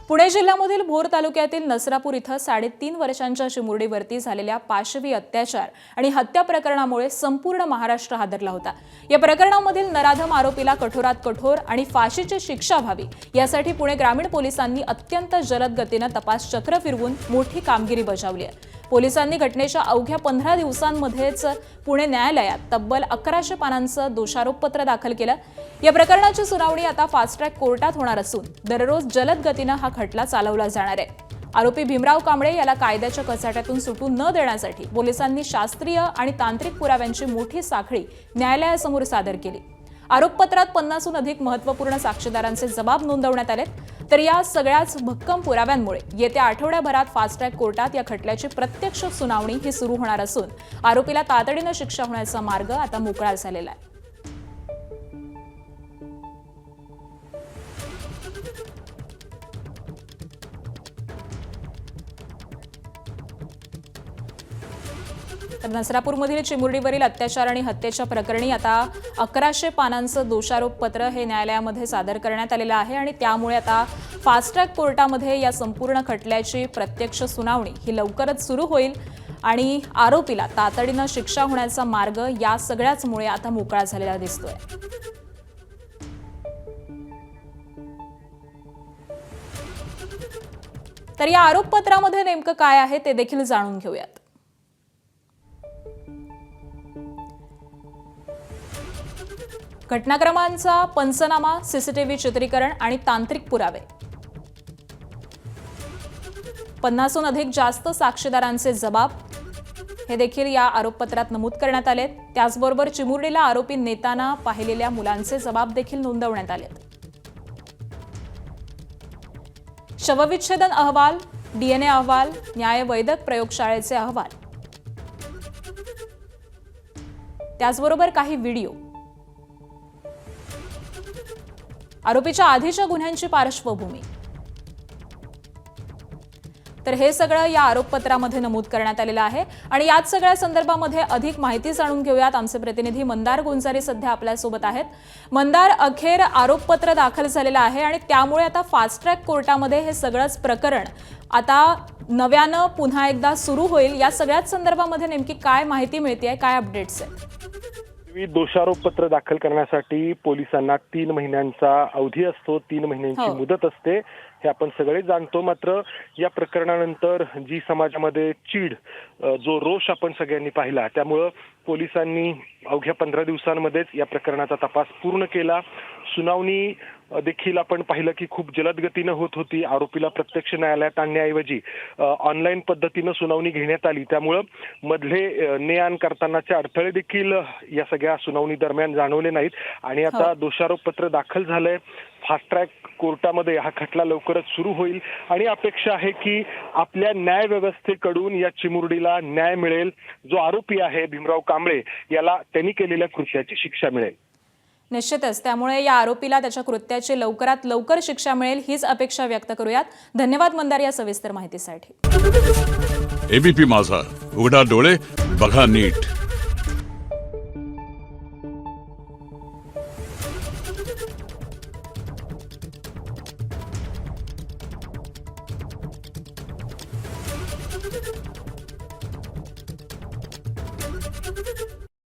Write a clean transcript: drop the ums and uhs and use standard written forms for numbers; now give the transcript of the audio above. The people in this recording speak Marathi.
पुणे जिल्ह्यामधील भोर तालुक्यातील नसरापूर इथं 3.5 वर्षांच्या चिमुरडीवरती झालेल्या पाशवी अत्याचार आणि हत्या प्रकरणामुळे संपूर्ण महाराष्ट्र हादरला होता। या प्रकरणामधील नराधम आरोपीला कठोरात कठोर आणि फाशीची शिक्षा व्हावी यासाठी पुणे ग्रामीण पोलिसांनी अत्यंत जलद गतीने तपास चक्र फिरवून मोठी कामगिरी बजावली आहे। पोलिसांनी घटनेच्या अवघ्या 15 दिवसांमध्येच पुणे न्यायालयात तब्बल 1100 पानांचं दोषारोपपत्र दाखल केलं। या प्रकरणाची सुनावणी आता फास्ट ट्रॅक कोर्टात होणार असून दररोज जलद गतीने हा खटला चालवला जाणार आहे। आरोपी भीमराव कांबळे याला कायद्याच्या कचाट्यातून सुटू न देण्यासाठी पोलिसांनी शास्त्रीय आणि तांत्रिक पुराव्यांची मोठी साखळी न्यायालयासमोर सादर केली। आरोपपत्रात 50हून अधिक महत्त्वपूर्ण साक्षीदारांचे जबाब नोंदवण्यात आले। तर या सगळ्याच भक्कम पुराव्यांमुळे येत्या आठवड्याभरात फास्ट ट्रॅक कोर्टात या खटल्याची प्रत्यक्ष सुनावणी ही सुरू होणार असून आरोपीला तातडीने शिक्षा होण्याचा मार्ग आता मोकळा झालेला आहे। तर नसरापूरमधील चिमुरडीवरील अत्याचार आणि हत्येच्या प्रकरणी आता 1100 पानांचं दोषारोपपत्र हे न्यायालयामध्ये सादर करण्यात आलेलं आहे आणि त्यामुळे आता फास्ट ट्रॅक कोर्टामध्ये या संपूर्ण खटल्याची प्रत्यक्ष सुनावणी ही लवकरच सुरू होईल आणि आरोपीला तातडीने शिक्षा होण्याचा मार्ग या सगळ्याचमुळे आता मोकळा झालेला दिसतोय। तर या आरोपपत्रामध्ये नेमकं काय आहे ते देखील जाणून घेऊयात। घटनाक्रमांचा पंचनामा, सीसीटीव्ही चित्रीकरण आणि तांत्रिक पुरावे, 50हून अधिक जास्त साक्षीदारांचे जबाब हे देखील या आरोपपत्रात नमूद करण्यात आले। त्याचबरोबर चिमुरडीला आरोपी नेताना पाहिलेल्या मुलांचे जबाब देखील नोंदवण्यात आले। शवविच्छेदन अहवाल, डीएनए अहवाल, न्यायवैद्यक प्रयोगशाळेचे अहवाल, त्याचबरोबर काही व्हिडिओ, आरोपीच्या आधीच्या गुन्ह्यांची पार्श्वभूमी, तर हे सगळं या आरोपपत्रामध्ये नमूद करण्यात आलेलं आहे। आणि याच सगळ्या संदर्भामध्ये अधिक माहिती जाणून घेऊयात। आमचे प्रतिनिधी मंदार गुंजारी सध्या आपल्या सोबत आहेत। मंदार, अखेर आरोपपत्र दाखल झालेलं आहे आणि त्यामुळे आता फास्ट ट्रॅक कोर्टामध्ये हे सगळंच प्रकरण आता नव्यानं पुन्हा एकदा सुरू होईल। या सगळ्याच संदर्भामध्ये नेमकी काय माहिती मिळतेय, काय अपडेट्स आहेत? दोषारोपपत्र दाखल करण्यासाठी पोलिसांना 3 महिन्यांचा अवधी असतो, 3 महिन्यांची मुदत असते, हे आपण सगळे जाणतो। मात्र या प्रकरणानंतर जी समाजामध्ये चीड, जो रोष आपण सगळ्यांनी पाहिला, त्यामुळं पोलिसांनी अवघ्या 15 दिवसांमध्येच या प्रकरणाचा तपास पूर्ण केला। सुनावणी देखील आपण पाहिलं की खूप जलद गतीनं होत होती। आरोपीला प्रत्यक्ष न्यायालयात आणण्याऐवजी ऑनलाईन पद्धतीनं सुनावणी घेण्यात आली। त्यामुळं मधले ने आण करतानाचे अडथळे देखील या सगळ्या सुनावणी दरम्यान जाणवले नाहीत आणि आता दोषारोपपत्र दाखल झालंय। फास्ट ट्रॅक कोर्टामध्ये हा खटला लवकरच सुरू होईल आणि अपेक्षा आहे की आपल्या न्याय व्यवस्थेकडून या चिमुरडीला न्याय मिळेल। जो आरोपी आहे भीमराव कांबळे याला त्यांनी केलेल्या कृत्याची शिक्षा मिळेल। निश्चितच, त्यामुळे या आरोपीला त्याच्या कृत्याची लवकरात लवकर शिक्षा मिळेल हीच अपेक्षा व्यक्त करूयात। धन्यवाद मंदार या सविस्तर माहितीसाठी। एबीपी माझा, उघडा डोळे बघा नीट।